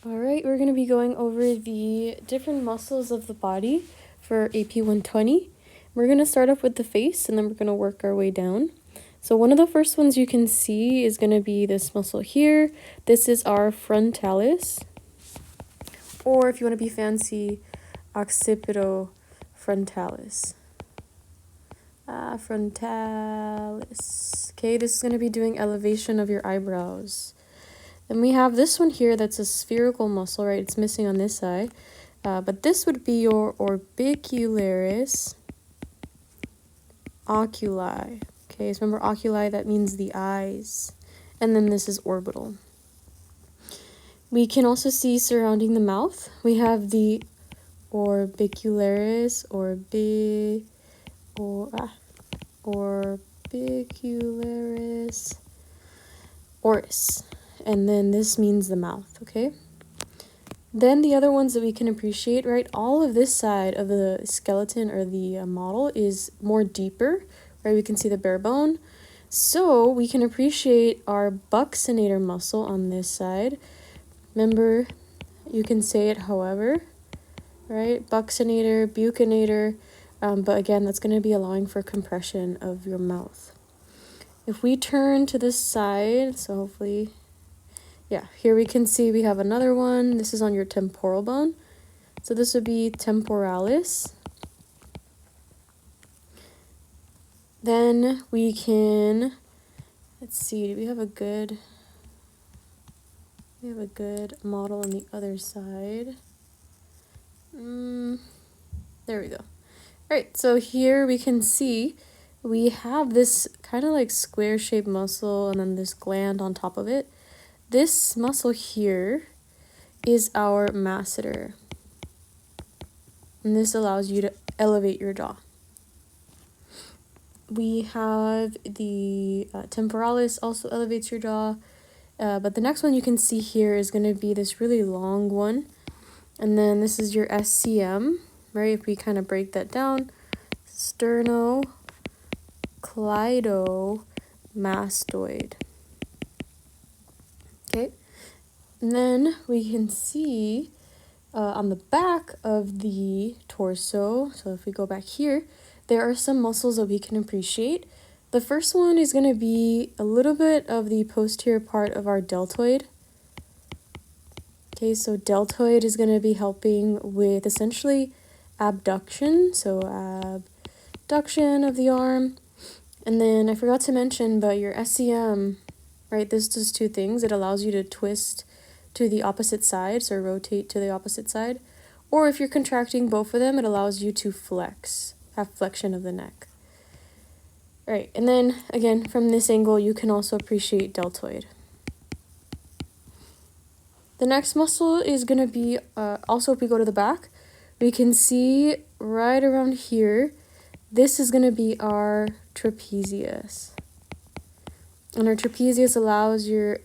All right, we're going to be going over the different muscles of the body for AP120. We're going to start off with the face and then we're going to work our way down. So one of the first ones you can see is going to be this muscle here. This is our frontalis, or if you want to be fancy, occipitofrontalis. Frontalis. Okay, this is going to be doing elevation of your eyebrows. Then we have this one here that's a spherical muscle, right? It's missing on this side. But this would be your orbicularis oculi. Okay, so remember oculi, that means the eyes. And then this is orbital. We can also see surrounding the mouth, we have the orbicularis, orbicularis oris. And then this means the mouth, okay? Then the other ones that we can appreciate, right? All of this side of the skeleton or the model is more deeper, right? We can see the bare bone. So we can appreciate our buccinator muscle on this side. Remember, you can say it however, right? Buccinator, buccinator, but again, that's going to be allowing for compression of your mouth. If we turn to this side, so hopefully... yeah, here we can see we have another one. This is on your temporal bone. So this would be temporalis. Then we can, let's see, do we have a good model on the other side? There we go. All right, so here we can see we have this kind of like square-shaped muscle and then this gland on top of it. This muscle here is our masseter, and this allows you to elevate your jaw. We have the temporalis, also elevates your jaw, but the next one you can see here is going to be this really long one, and then this is your SCM, right? If we kind of break that down, sternocleidomastoid. Okay, and then we can see on the back of the torso, so if we go back here, there are some muscles that we can appreciate. The first one is going to be a little bit of the posterior part of our deltoid. Okay, so deltoid is going to be helping with essentially abduction, so abduction of the arm. And then I forgot to mention, but your SCM, right, this does two things. It allows you to twist to the opposite side, so rotate to the opposite side. Or if you're contracting both of them, it allows you to flex, have flexion of the neck. All right, and then again, from this angle, you can also appreciate deltoid. The next muscle is going to be, also if we go to the back, we can see right around here, this is going to be our trapezius. And our trapezius allows your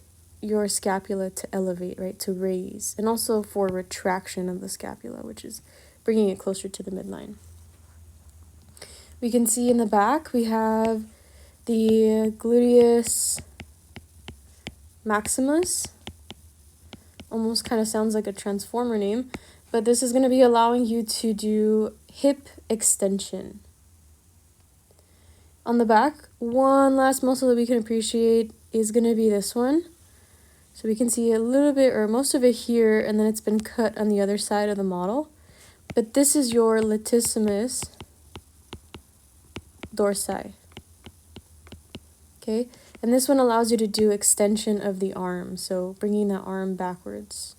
scapula to elevate, right, to raise, and also for retraction of the scapula, which is bringing it closer to the midline. We can see in the back we have the gluteus maximus. Almost kind of sounds like a transformer name, but this is going to be allowing you to do hip extension. On the back, one last muscle that we can appreciate is going to be this one. So we can see a little bit or most of it here, and then it's been cut on the other side of the model. But this is your latissimus dorsi. Okay, and this one allows you to do extension of the arm, so bringing the arm backwards.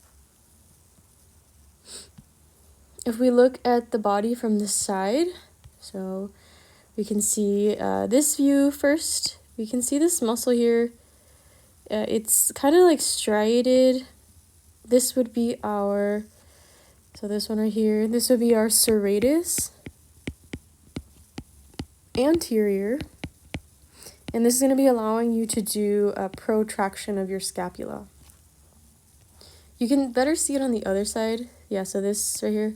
If we look at the body from this side, so we can see this view first. We can see this muscle here. It's kind of like striated. This would be our, so this one right here, this would be our serratus anterior. And this is going to be allowing you to do a protraction of your scapula. You can better see it on the other side. Yeah, so this right here,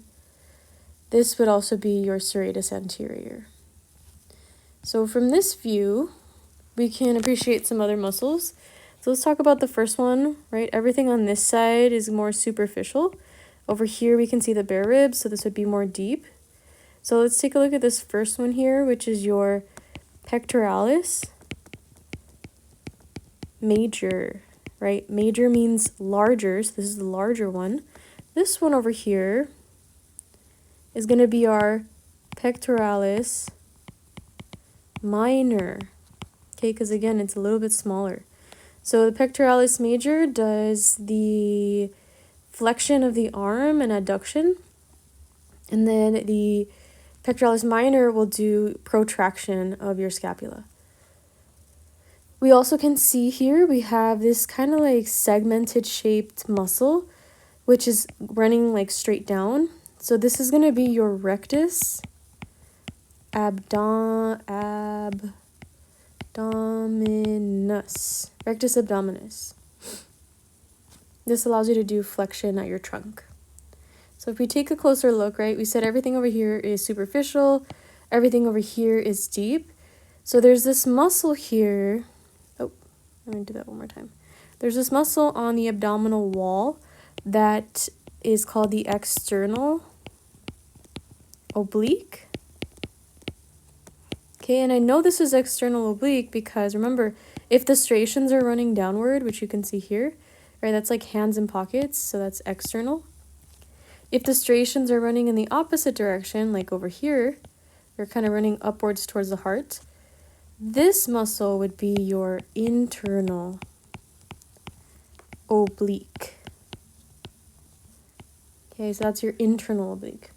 this would also be your serratus anterior. So from this view, we can appreciate some other muscles. So let's talk about the first one, right? Everything on this side is more superficial. Over here we can see the bare ribs, so this would be more deep. So let's take a look at this first one here, which is your pectoralis major, right? Major means larger, so this is the larger one. This one over here is going to be our pectoralis minor, okay? Because again, it's a little bit smaller. So the pectoralis major does the flexion of the arm and adduction, and then the pectoralis minor will do protraction of your scapula. We also can see here we have this kind of like segmented shaped muscle, which is running like straight down. So this is going to be your rectus abdominis. Rectus abdominis. This allows you to do flexion at your trunk. So if we take a closer look, right, we said everything over here is superficial, everything over here is deep. So there's this muscle here. Oh, I'm going to do that one more time. There's this muscle on the abdominal wall that is called the external oblique. Okay, and I know this is external oblique because remember, if the striations are running downward, which you can see here, right, that's like hands in pockets, so that's external. If the striations are running in the opposite direction, like over here, they're kind of running upwards towards the heart, this muscle would be your internal oblique. Okay, so that's your internal oblique.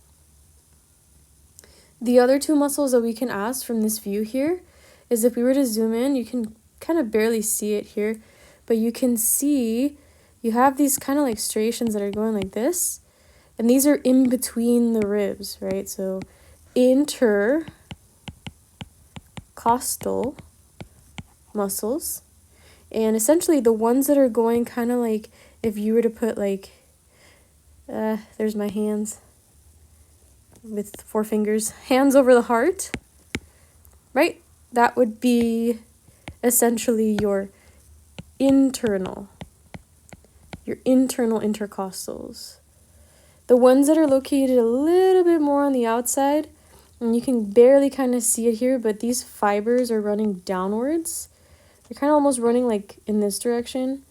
The other two muscles that we can ask from this view here is if we were to zoom in, you can kind of barely see it here, but you can see you have these kind of like striations that are going like this, and these are in between the ribs, right? So intercostal muscles, and essentially the ones that are going kind of like if you were to put like, there's my hands with 4 fingers, hands over the heart, right? That would be essentially your internal intercostals. The ones that are located a little bit more on the outside, and you can barely kind of see it here, but these fibers are running downwards. They're kind of almost running like in this direction.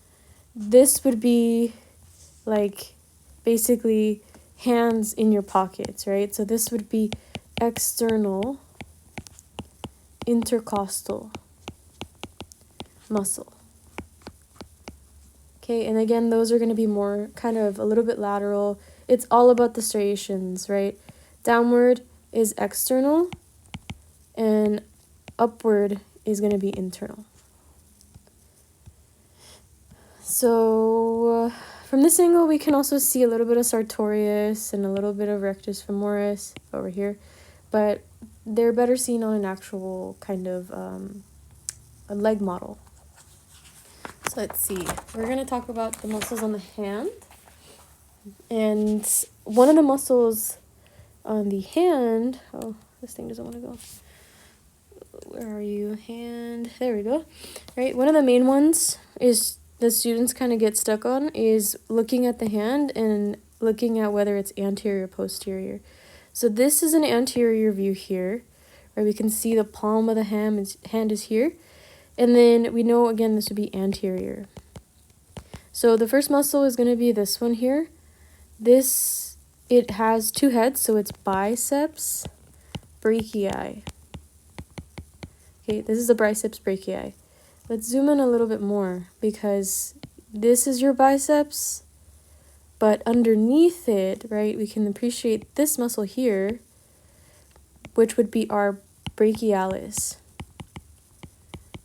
This would be like basically hands in your pockets, right? So this would be external intercostal muscle. Okay, and again, those are going to be more kind of a little bit lateral. It's all about the striations, right? Downward is external, and upward is going to be internal. So from this angle, we can also see a little bit of sartorius and a little bit of rectus femoris over here, but they're better seen on an actual kind of a leg model. So let's see. We're going to talk about the muscles on the hand. And one of the muscles on the hand, oh, this thing doesn't want to go. Where are you? Hand. There we go. Right. One of the main ones is the students kind of get stuck on is looking at the hand and looking at whether it's anterior or posterior. So this is an anterior view here, where we can see the palm of the hand is here. And then we know, again, this would be anterior. So the first muscle is going to be this one here. This, it has 2 heads, so it's biceps brachii. Okay, this is the biceps brachii. Let's zoom in a little bit more because this is your biceps, but underneath it, right, we can appreciate this muscle here, which would be our brachialis.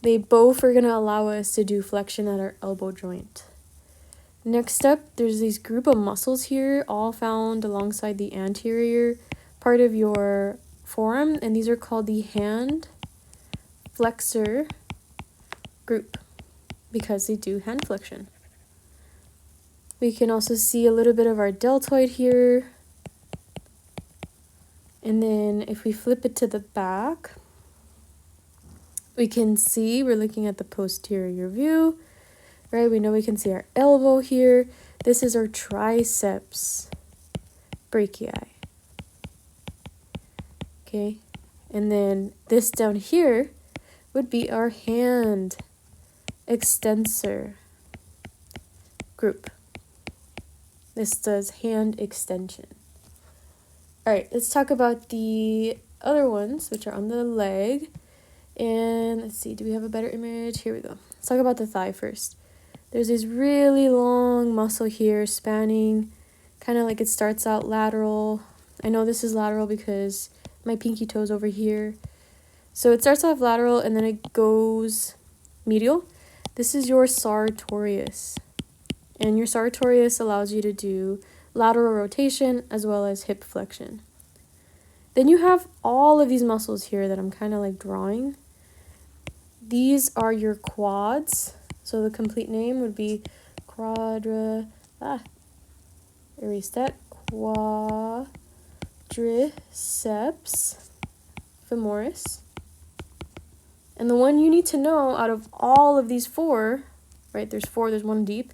They both are going to allow us to do flexion at our elbow joint. Next up, there's these group of muscles here, all found alongside the anterior part of your forearm, and these are called the hand flexor group because they do hand flexion. We can also see a little bit of our deltoid here. And then if we flip it to the back, we can see we're looking at the posterior view. right? We know we can see our elbow here. This is our triceps brachii. Okay, and then this down here would be our hand extensor group. This does hand extension. All right, let's talk about the other ones, which are on the leg. And let's see, do we have a better image? Here we go. Let's talk about the thigh first. There's this really long muscle here spanning, kind of like it starts out lateral. I know this is lateral because my pinky toe's over here. So it starts off lateral and then it goes medial. This is your sartorius. And your sartorius allows you to do lateral rotation as well as hip flexion. Then you have all of these muscles here that I'm kind of like drawing. These are your quads. So the complete name would be quadriceps femoris. And the one you need to know out of all of these four, right, there's four, there's one deep,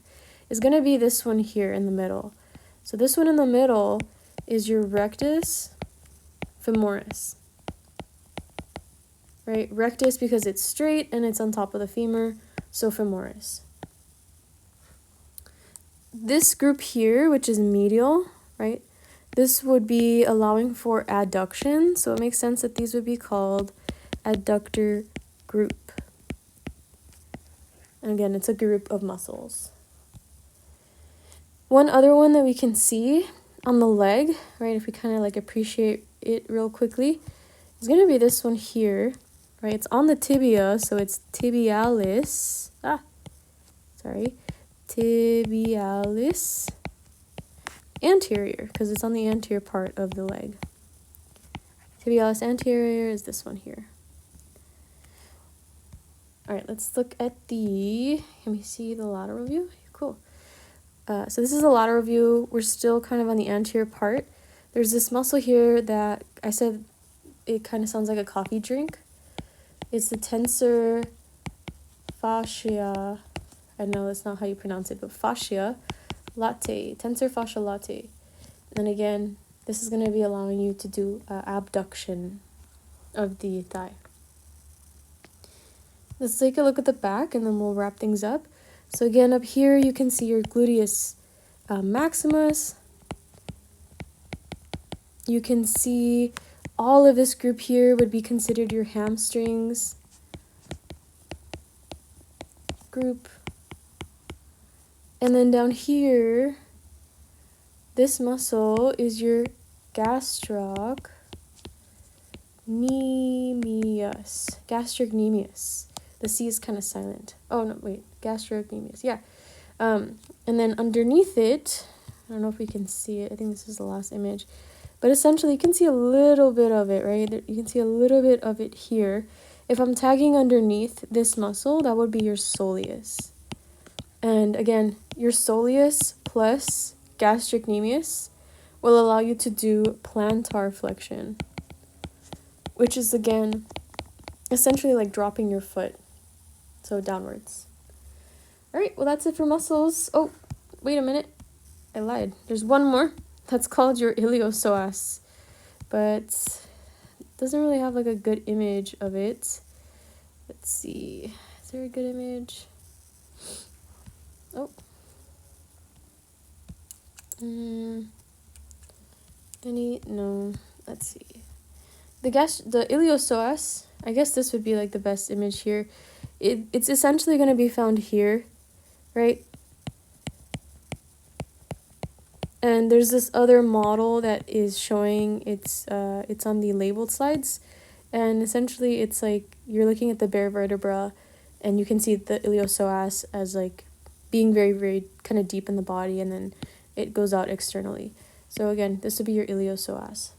is going to be this one here in the middle. So this one in the middle is your rectus femoris. Right, rectus because it's straight and it's on top of the femur, so femoris. This group here, which is medial, right, this would be allowing for adduction, so it makes sense that these would be called adductor group. And again, it's a group of muscles. One other one that we can see on the leg, right, if we kind of like appreciate it real quickly, is going to be this one here, right? It's on the tibia, so it's tibialis. Tibialis anterior, because it's on the anterior part of the leg. Tibialis anterior is this one here. All right, let's look at can we see the lateral view? Cool. So this is the lateral view. We're still kind of on the anterior part. There's this muscle here that I said it kind of sounds like a coffee drink. It's the tensor fascia. I know that's not how you pronounce it, but fascia latae, tensor fascia latae. And again, this is going to be allowing you to do abduction of the thigh. Let's take a look at the back and then we'll wrap things up. So again, up here you can see your gluteus maximus. You can see all of this group here would be considered your hamstrings group. And then down here, this muscle is your gastrocnemius. Gastrocnemius. The C is kind of silent. Oh, no, wait. Gastrocnemius. Yeah. And then underneath it, I don't know if we can see it. I think this is the last image. But essentially, you can see a little bit of it, right? You can see a little bit of it here. If I'm tagging underneath this muscle, that would be your soleus. And again, your soleus plus gastrocnemius will allow you to do plantar flexion, which is, again, essentially like dropping your foot, so downwards. All right, well, that's it for muscles. Oh, wait a minute. I lied. There's one more. That's called your iliopsoas, but it doesn't really have like a good image of it. Let's see. Is there a good image? Oh. No. Let's see. The iliopsoas, I guess this would be like the best image here. It's essentially going to be found here, right? And there's this other model that is showing it's on the labeled slides, and essentially it's like you're looking at the bare vertebra, and you can see the iliopsoas as like being very, very kind of deep in the body, and then it goes out externally. So again, this would be your iliopsoas.